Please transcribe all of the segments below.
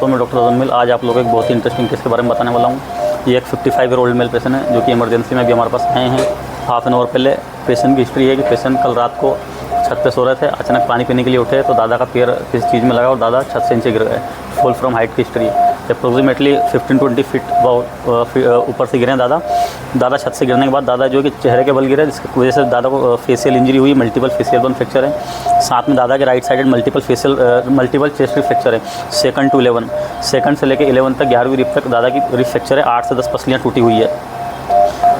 दोस्तों, मैं डॉक्टर अजम मिल। आज आप लोगों को एक बहुत ही इंटरेस्टिंग केस के बारे में बताने वाला हूँ। ये एक 55 ईयर ओल्ड मेल पेशेंट है जो कि इमरजेंसी में भी हमारे पास आए हैं। हाफ एन आवर पहले पेशेंट की हिस्ट्री है कि पेशेंट कल रात को छत पे सो रहे थे, अचानक पानी पीने के लिए उठे तो दादा का पैर किसी चीज़ में लगा और दादा छत से नीचे गिर गए। फॉल फ्रॉम हाइट की हिस्ट्री है। अप्रोक्सीमेटली 15-20 फीट ऊपर से गिरे हैं दादा छत से गिरने के बाद दादा जो कि चेहरे के बल गिरे, जिसकी वजह से दादा को फेशियल इंजरी हुई, मल्टीपल फेशियल बोन फ्रैक्चर है। साथ में दादा के right side multiple chest rib fracture है। 2nd to 11, 2nd से लेकर 11 तक 11वीं रिब तक दादा की रिब फ्रैक्चर है। 8 से 10 पसलियाँ टूटी हुई है।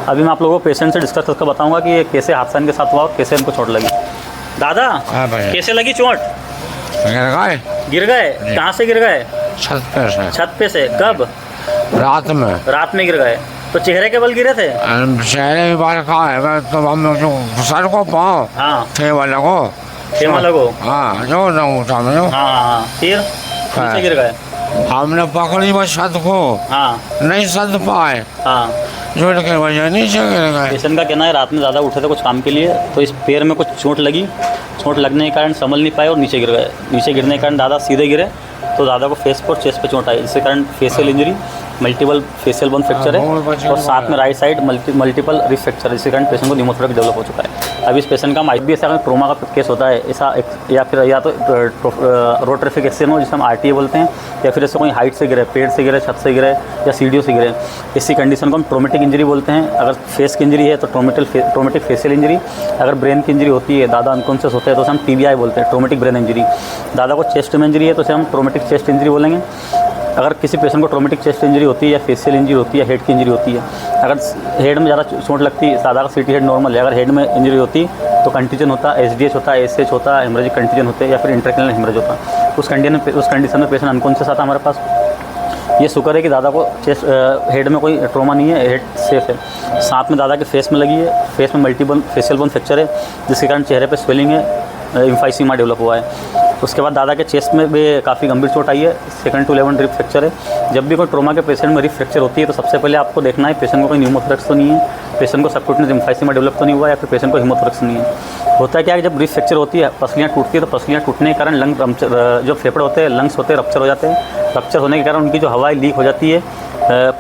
अभी मैं आप लोगों को पेशेंट से डिस्कस करके बताऊंगा कि ये कैसे हादसा इनके साथ हुआ और कैसे इनको चोट लगी। दादा कैसे लगी चोट? गिर गए? कहाँ से गिर गए? छत पे से। कब? रात में गिर गए। तो चेहरे के बल गिरे थे? चेहरे के बल कहाँ है? तो हम सर को पाँव। हाँ, फेमा लगो। हाँ, हाँ। फिर कैसे गिर गए? हमने पकड़ी बस छत को। हाँ, नहीं सद पाए। हाँ। जोड़ के वजह नीचे गिर गए। पेशेंट का कहना है रात में ज़्यादा उठे थे कुछ काम के लिए, तो इस पैर में कुछ चोट लगी। चोट लगने के कारण संभल नहीं पाए और नीचे गिर गए। नीचे गिरने के कारण दादा सीधे गिरे तो दादा को फेस पर चेस्ट पे चोट आई, जिसके कारण facial injury, multiple facial bone fracture है और साथ में right side multiple rib fracture है, जिसके कारण पेशेंट को न्यूमोथोरैक्स डेवलप हो चुका है। अभी इस पेशेंट का IBS अगर ट्रोमा का केस होता है ऐसा, या तो रोटरीफिक एक्सीडेंट हो जिसे हम RTA बोलते हैं, या फिर ऐसे कोई हाइट से गिरे, पेड़ से गिरे, छत से गिरे या सीढ़ियों से गिरे, इसी कंडीशन को हम ट्रोमेटिक इंजरी बोलते हैं। अगर फेस की इंजरी है तो ट्रोमेटिक फेशियल इंजरी। अगर ब्रेन की इंजरी होती है, दादा अनकॉन्शियस होते हैं, तो उसे हम TBI बोलते हैं, ट्रोमेटिक ब्रेन इंजरी। दादा को चेस्ट में इंजरी है तो उसे हम ट्रोमेटिक चेस्ट इंजरी बोलेंगे। अगर किसी पेशेंट को ट्रोमेटिक चेस्ट इंजरी होती है या फेशियल इंजरी होती है, हेड की इंजरी होती है, अगर हेड में ज़्यादा चोट लगती है, दादा का CT हेड नॉर्मल है, अगर हेड में इंजरी होती तो कंटीजन होता, SDH होता, SH होता, हेमरेजिक कंटीजन होते या फिर इंट्राक्रैनियल हेमरेज होता। उस कंडीशन में पेशेंट अनकॉन्शियस आता हमारे पास। ये शुक्र है कि दादा को चेस्ट हेड में कोई ट्रॉमा नहीं है, हेड सेफ है। साथ में दादा के फेस में लगी है, फेस में मल्टीपल फेशियल बोन फ्रैक्चर है, जिसके कारण चेहरे पे स्वेलिंग है, एम्फाइसीमा डेवलप हुआ है। उसके बाद दादा के चेस्ट में भी काफ़ी गंभीर चोट आई है। 2nd to 11 रिब फ्रैक्चर है। जब भी कोई ट्रोमा के पेशेंट में रिब फ्रैक्चर होती है तो सबसे पहले आपको देखना है पेशेंट को कोई न्यूमोथोरैक्स तो नहीं है, पेशेंट को सबक्यूटेनियस एम्फाइसीमा डेवलप तो नहीं हुआ, या फिर पेशेंट को हीमोथोरैक्स नहीं है। होता है क्या है, जब रिब फ्रैक्चर होती है, पसलियाँ टूटती है, तो पसलियाँ टूटने के कारण लंग जो फेफड़े होते हैं, लंग्स होते हैं, रप्चर हो जाते हैं। रप्चर होने के कारण उनकी जो हवा लीक हो जाती है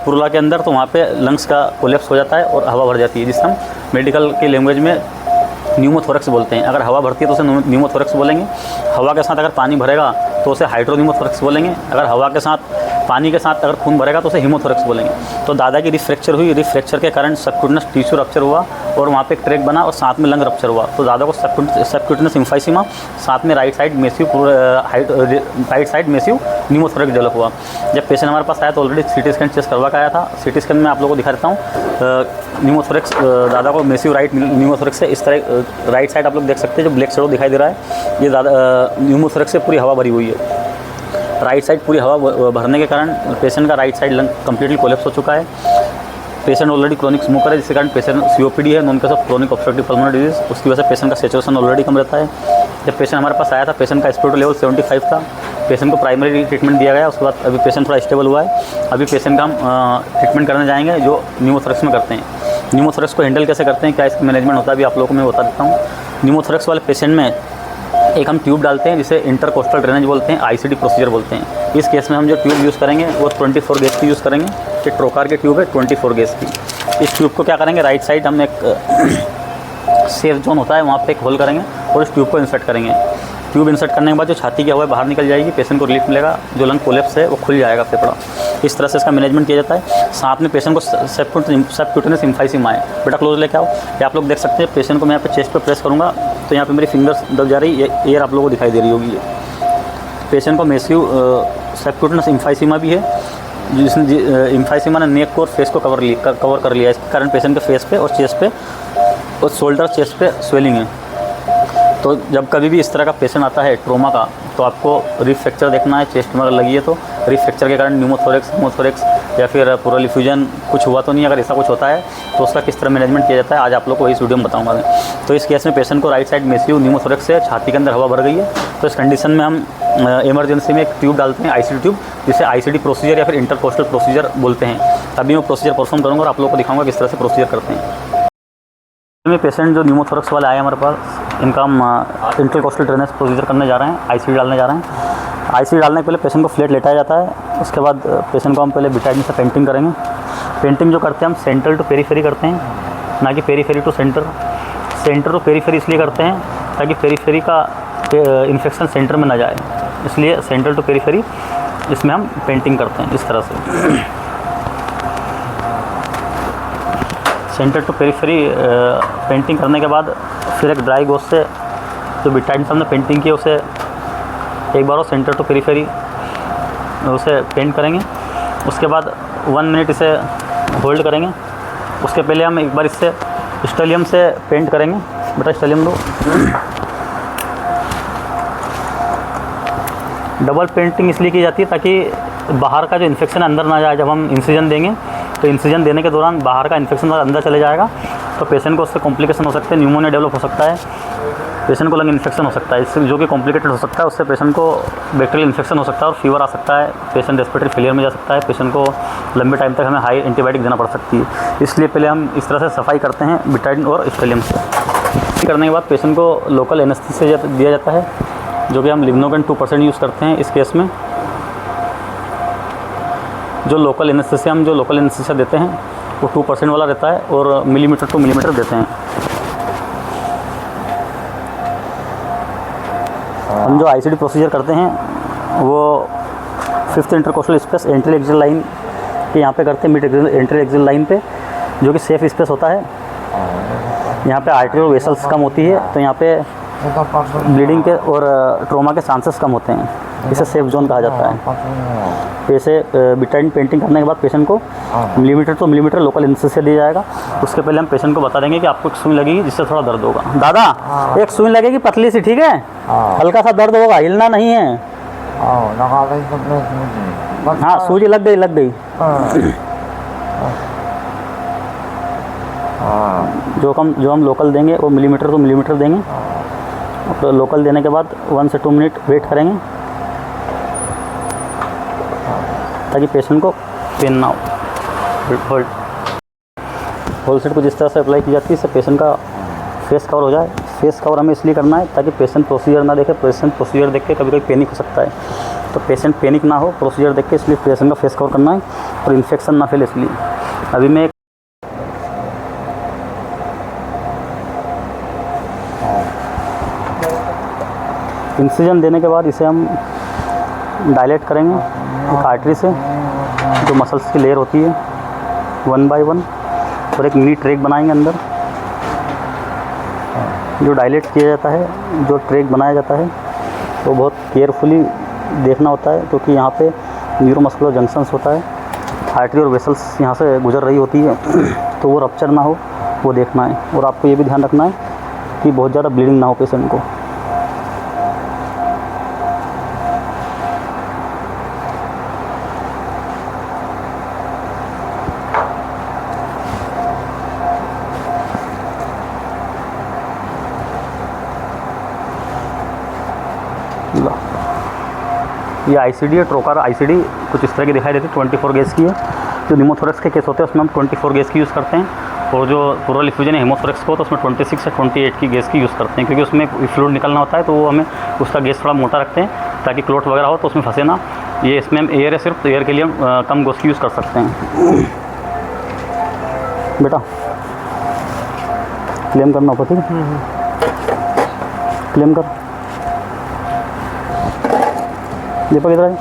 पुरुला के अंदर, तो वहाँ पे लंग्स का कोलैप्स हो जाता है और हवा भर जाती है, जिसे हम मेडिकल की लैंग्वेज में न्यूमोथोरैक्स बोलते हैं। अगर हवा भरती है तो उसे न्यूमोथोरैक्स बोलेंगे। हवा के साथ अगर पानी भरेगा तो उसे हाइड्रोन्यूमोथोरैक्स बोलेंगे। अगर हवा के साथ पानी के साथ अगर खून भरेगा तो उसे हीमोथोरैक्स बोलेंगे। तो दादा की रिब फ्रैक्चर हुई, रिब फ्रैक्चर के कारण सबक्यूटेनियस टिश्यू रप्चर हुआ और वहाँ पे एक ट्रैक बना और साथ में लंग रप्चर हुआ। तो दादा को सबक्यूटेनियस एम्फाइसीमा, साथ में right side massive pneumothorax develop हुआ। जब पेशेंट हमारे पास आया तो ऑलरेडी CT स्कैन चेस्ट करवा के आया था। CT स्कैन में आप लोगों को दिखा देता हूँ। न्यूमोथोरैक्स दादा को मेसिव राइट न्यूमोथोरैक्स है। इस तरह राइट साइड आप लोग देख सकते हैं, जो ब्लैक शेडो दिखाई दे रहा है, ये दादा न्यूमोथोरैक्स से पूरी हवा भरी हुई है। राइट साइड पूरी हवा भरने के कारण पेशेंट का right side lung completely collapse हो चुका है। पेशेंट ऑलरेडी क्रोनिक स्मोकर है, जिसके कारण पेशेंट COPD है, non case of chronic obstructive pulmonary disease. उसकी वजह से पेशेंट का सैचुरेशन ऑलरेडी कम रहता है। जब पेशेंट हमारे पास आया था, पेशेंट का SpO2 लेवल 75 था। पेशेंट को प्राइमरी ट्रीटमेंट दिया गया। उसके बाद अभी पेशेंट थोड़ा स्टेबल हुआ है। अभी पेशेंट का हम ट्रीटमेंट करने जाएंगे जो न्यूमोथोरैक्स में करते हैं। न्यूमोथोरैक्स को हैंडल कैसे करते हैं, क्या इसका मैनेजमेंट होता है, अभी आप लोगों को मैं बता देता हूँ। न्यूमोथोरैक्स वाले पेशेंट में एक हम ट्यूब डालते हैं जिसे इंटरकोस्टल ड्रेनेज बोलते हैं, ICD प्रोसीजर बोलते हैं। इस केस में हम जो ट्यूब यूज़ करेंगे वो 24 गेज की यूज़ करेंगे। ये ट्रोकार की ट्यूब है 24 गेज की। इस ट्यूब को क्या करेंगे, राइट साइड हम एक सेफ जोन होता है वहाँ पे एक होल करेंगे और इस ट्यूब को इंसर्ट करेंगे। ट्यूब इंसर्ट करने के बाद जो छाती की हवा बाहर निकल जाएगी, पेशेंट को रिलीफ मिलेगा, जो लंग कोलैप्स है वो खुल जाएगा फेफड़ा। इस तरह से इसका मैनेजमेंट किया जाता है। साथ में पेशेंट को सबक्यूटेनियस एम्फाइसीमा है, बेटा क्लोज लेके आओ। ये आप लोग देख सकते हैं, पेशेंट को मैं यहाँ पे चेस्ट पे प्रेस करूँगा तो यहाँ पे मेरी फिंगर्स दब जा रही है, एयर आप लोगों को दिखाई दे रही होगी। पेशेंट को मेसिव सबक्यूटेनियस एम्फाइसीमा भी है, जिसने एम्फाइसीमा ने नेक को और फेस को कवर कर लिया। इसके कारण पेशेंट के फेस पे और चेस्ट पे और शोल्डर चेस्ट पे स्वेलिंग है। तो जब कभी भी इस तरह का पेशेंट आता है ट्रोमा का, तो आपको रिब फ्रैक्चर देखना है। चेस्ट में अगर लगी है तो रिब फ्रैक्चर के कारण न्यूमोथोरैक्स या फिर प्लूरल इफ्यूजन कुछ हुआ तो नहीं। अगर ऐसा कुछ होता है तो उसका किस तरह मैनेजमेंट किया जाता है, आज आप लोग को इस वीडियो में बताऊंगा मैं। तो इस केस में पेशेंट को राइट साइड मेसिव न्यूमोथोरैक्स से छाती के अंदर हवा भर गई है। तो इस कंडीशन में हम इमरजेंसी में एक ट्यूब डालते हैं, ICD ट्यूब, जिसे ICD प्रोसीजर या फिर इंटरकोस्टल प्रोसीजर बोलते हैं। अभी मैं प्रोसीजर परफॉर्म करूँगा और आप लोग को दिखाऊंगा किस तरह से प्रोसीजर करते हैं। में पेशेंट जो न्यूमोथोरैक्स वाले आए हमारे पास, इनका हम इंटरकोस्टल ड्रेनेज प्रोसीजर करने जा रहे हैं, ICD डालने जा रहे हैं। आईसीडी डालने के पहले पेशेंट को फ्लैट लेटाया जाता है। उसके बाद पेशेंट को हम पहले बिटाइडिन से पेंटिंग करेंगे। पेंटिंग जो करते हैं हम सेंट्रल टू पेरीफेरी करते हैं, ना कि periphery to centre. Centre to periphery इसलिए करते हैं ताकि पेरीफेरी का इन्फेक्शन सेंटर में ना जाए, इसलिए सेंट्रल टू पेरीफेरी इसमें हम पेंटिंग करते हैं इस तरह से। सेंटर टू पेरीफेरी पेंटिंग करने के बाद फिर एक ड्राई गोज से जो बिटाइडिन से हमने पेंटिंग की उसे एक बार और सेंटर टू पेरीफेरी उसे पेंट करेंगे। उसके बाद 1 मिनट इसे होल्ड करेंगे। उसके पहले हम एक बार इससे स्टेलियम से पेंट करेंगे। बेटा स्टेलियम लो। डबल पेंटिंग इसलिए की जाती है ताकि बाहर का जो इन्फेक्शन अंदर ना जाए। जब हम इंसिजन देंगे तो इंसिजन देने के दौरान बाहर का इन्फेक्शन अंदर चले जाएगा तो पेशेंट को उससे कॉम्प्लिकेशन हो सकते हैं, न्यूमोनिया डेवलप हो सकता है, पेशेंट को लंग इन्फेक्शन हो सकता है, इससे जो कि कॉम्प्लिकेटेड हो सकता है। उससे पेशेंट को बैक्टीरियल इन्फेक्शन हो सकता है और फीवर आ सकता है, पेशेंट रेस्पिरेटरी फेलियर में जा सकता है, पेशेंट को लंबे टाइम तक हमें हाई एंटीबायोटिक देना पड़ सकती है। इसलिए पहले हम इस तरह से सफाई करते हैं बिटाइडिन और स्टेलियम से। करने के बाद पेशेंट को लोकल एनेस्थीसिया दिया जाता है, जो कि हम लिग्नोकेन 2% यूज़ करते हैं इस केस में। जो लोकल एनेस्थीसिया देते हैं वो 2% वाला रहता है और मिलीमीटर टू मिलीमीटर देते हैं। हम जो आईसीडी प्रोसीजर करते हैं वो 5th intercostal space entry axil line के यहाँ पे करते हैं, मिड एंट्री एक्सिल लाइन पे, जो कि सेफ स्पेस होता है। यहाँ पे आर्टरी और वेसल्स कम होती है तो यहाँ पे ब्लीडिंग के और ट्रोमा के चांसेस कम होते हैं, इसे सेफ जोन कहा जाता है। तो ऐसे बिटाइडिन पेंटिंग करने के बाद पेशेंट को millimetre two millimetre local anaesthesia दिया जाएगा। उसके पहले हम पेशेंट को बता देंगे कि आपको एक सुई लगेगी जिससे थोड़ा दर्द होगा। दादा एक सुई लगेगी पतली सी, ठीक है, हल्का सा दर्द होगा, हिलना नहीं है। हाँ सूजी लग गई। जो हम लोकल देंगे वो मिलीमीटर टू मिलीमीटर देंगे। तो लोकल देने के बाद 1 से 2 मिनट वेट करेंगे ताकि पेशेंट को पेन ना हो। होल सेट को जिस तरह से अप्लाई की जाती है इससे पेशेंट का फेस कवर हो जाए। फेस कवर हमें इसलिए करना है ताकि पेशेंट प्रोसीजर ना देखे। पेशेंट प्रोसीजर देख के कभी कभी पैनिक हो सकता है, तो पेशेंट पैनिक ना हो प्रोसीजर देख के, इसलिए पेशेंट का फेस कवर करना है और इन्फेक्शन ना फैले। इसलिए अभी मैं इंसिजन देने के बाद इसे हम डायलेट करेंगे एक आर्टरी से, जो मसल्स की लेयर होती है 1 बाय 1, और एक मिनी ट्रैक बनाएंगे अंदर। जो डायलेट किया जाता है, जो ट्रैक बनाया जाता है, तो बहुत केयरफुली देखना होता है क्योंकि यहाँ पे न्यूरोमस्कुलर जंक्शंस होता है, आर्टरी और वेसल्स यहाँ से गुजर रही होती है, तो वो रप्चर ना हो वो देखना है। और आपको ये भी ध्यान रखना है कि बहुत ज़्यादा ब्लीडिंग ना हो पेशेंट को। ये आईसीडी है, ट्रोकार आईसीडी कुछ इस तरह की दिखाई देती है, 24 गेज की है। जो न्यूमोथोरेक्स के केस होते हैं उसमें हम 24 गेज की यूज़ करते हैं, और जो प्लूरल इफ्यूजन है हेमोथोरेक्स को तो उसमें 26 या 28 की गेज की यूज़ करते हैं, क्योंकि उसमें फ्लूइड निकलना होता है तो वो हमें उसका गेज थोड़ा मोटा रखते हैं ताकि क्लोट वगैरह हो तो उसमें फंसे ना। ये इसमें हम एयर है सिर्फ, तो एयर के लिए हम कम गोज की यूज़ कर सकते हैं। बेटा क्लेम करना होगा, ठीक है, क्लेम कर। दीपक इधर आइए।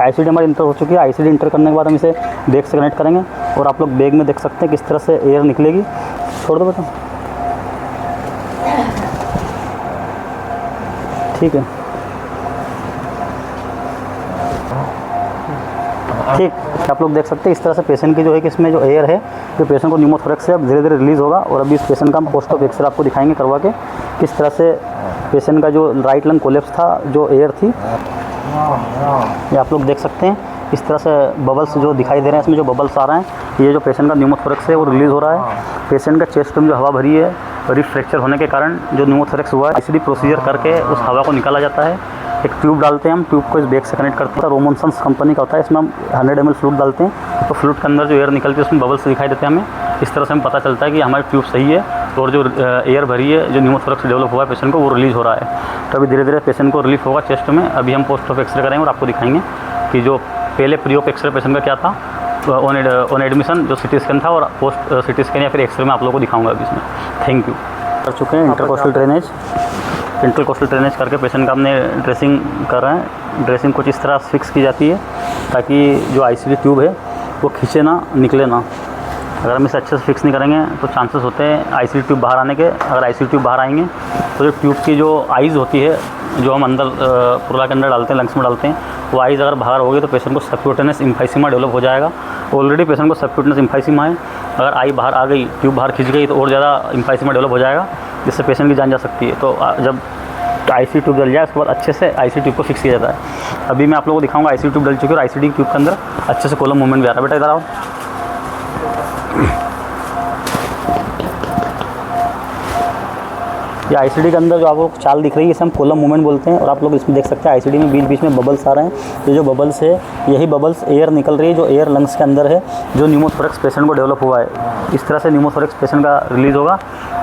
आईसीडी हमारी इंटर हो चुकी है। आईसीडी इंटर करने के बाद हम इसे बैग से कनेक्ट करेंगे और आप लोग बैग में देख सकते हैं किस तरह से एयर निकलेगी। छोड़ दो बेटा, ठीक है, ठीक। आप लोग देख सकते हैं इस तरह से पेशेंट की जो है कि इसमें जो एयर है जो पेशेंट को न्यूमोथोरेक्स से अब धीरे धीरे रिलीज़ होगा। और अभी इस पेशेंट का हम पोस्ट ऑफ एक्सरे आपको दिखाएंगे करवा के किस तरह से पेशेंट का जो राइट लंग कोलेप्स था, जो एयर थी, ये आप लोग देख सकते हैं इस तरह से बबल्स जो दिखाई दे रहे हैं, इसमें जो बबल्स आ रहे हैं ये जो पेशेंट का न्यूमोथोरेक्स है वो रिलीज़ हो रहा है। पेशेंट का चेस्ट में जो हवा भरी है रिब फ्रैक्चर होने के कारण जो न्यूमोथोरेक्स हुआ है, आईसीडी प्रोसीजर करके उस हवा को निकाला जाता है। एक ट्यूब डालते हैं हम, ट्यूब को इस बैग से कनेक्ट करते हैं। रोमोन्सन्स कंपनी का होता है, इसमें हम 100 ml फ्लूइड डालते हैं, तो फ्लूइड के अंदर जो एयर निकलती है उसमें बबल्स दिखाई देते हैं हमें। इस तरह से हमें पता चलता है कि हमारी ट्यूब सही है और जो एयर भरी है, जो न्यूमोथोरैक्स डेवलप हुआ है पेशेंट को, वो रिलीज़ हो रहा है। तो अभी धीरे धीरे पेशेंट को रिलीफ होगा चेस्ट में। अभी हम पोस्ट ऑफ एक्सरे करेंगे और आपको दिखाएंगे कि जो पहले प्री ऑफ एक्सरे पेशेंट का क्या था ऑन एडमिशन, जो सिटी स्कैन था, और पोस्ट सिटी स्कैन या फिर एक्सरे में आप लोगों को दिखाऊंगा अभी इसमें। Thank you. कर चुके हैं इंटरकोस्टल ड्रेनेज। इंटरकोस्टल ड्रेनेज करके पेशेंट का हमने ड्रेसिंग कर रहे हैं। ड्रेसिंग कुछ इस तरह फिक्स की जाती है ताकि जो आईसीडी ट्यूब है वो खींचे ना, निकले ना। अगर हम इसे अच्छे से फिक्स नहीं करेंगे तो चांसेस होते हैं आईसीडी ट्यूब बाहर आने के। अगर आईसीडी ट्यूब बाहर आएंगे तो जो ट्यूब की जो आइज़ होती है, जो हम अंदर पुरला के अंदर डालते हैं, लंग्स में डालते हैं, वो आइज़ अगर बाहर होगी तो पेशेंट को सबक्यूटेनियस एम्फाइसीमा डेवलप हो जाएगा। ऑलरेडी पेशेंट को सबक्यूटेनियस एम्फाइसीमा है। अगर आई बाहर आ गई, ट्यूब बाहर खिंच गई, तो और ज़्यादा एम्फाइसीमा डेवलप हो जाएगा, जिससे पेशेंट की जान जा सकती है। तो जब आईसीडी ट्यूब डल जाए उसके बाद अच्छे से आईसीडी ट्यूब को फिक्स किया जाता है। अभी मैं आप लोगों को दिखाऊंगा आईसीडी ट्यूब डल चुकी है और आईसीडी ट्यूब के अंदर अच्छे से कॉलम मूवमेंट भी आ रहा है। बेटा इधर आओ। ये आईसीडी के अंदर जो आपको चाल दिख रही है इसे हम कॉलम मूवमेंट बोलते हैं। और आप लोग इसमें देख सकते हैं आईसीडी में बीच बीच में बबल्स आ रहे हैं। ये जो बबल्स है, यही बबल्स एयर निकल रही है, जो एयर लंग्स के अंदर है, जो न्यूमोथोरैक्स पेशेंट को डेवलप हुआ है। इस तरह से न्यूमोथोरैक्स पेशेंट का रिलीज़ होगा।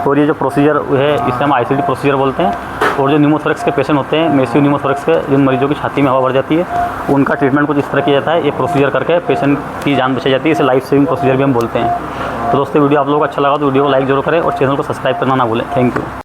और ये जो प्रोसीजर है इसे हम आईसीडी प्रोसीजर बोलते हैं। और जो न्यूमोथोरैक्स के पेशेंट होते हैं, मेसिव न्यूमोथोरैक्स के, जिन मरीजों की छाती में हवा भर जाती है, उनका ट्रीटमेंट कुछ इस तरह किया जाता है। ये प्रोसीजर करके पेशेंट की जान बचाई जाती है। इसे लाइफ सेविंग प्रोसीजर भी हम बोलते हैं। तो दोस्तों वीडियो आप लोगों को अच्छा लगा तो वीडियो को लाइक जरूर करें और चैनल को सब्सक्राइब करना ना भूलें। Thank you.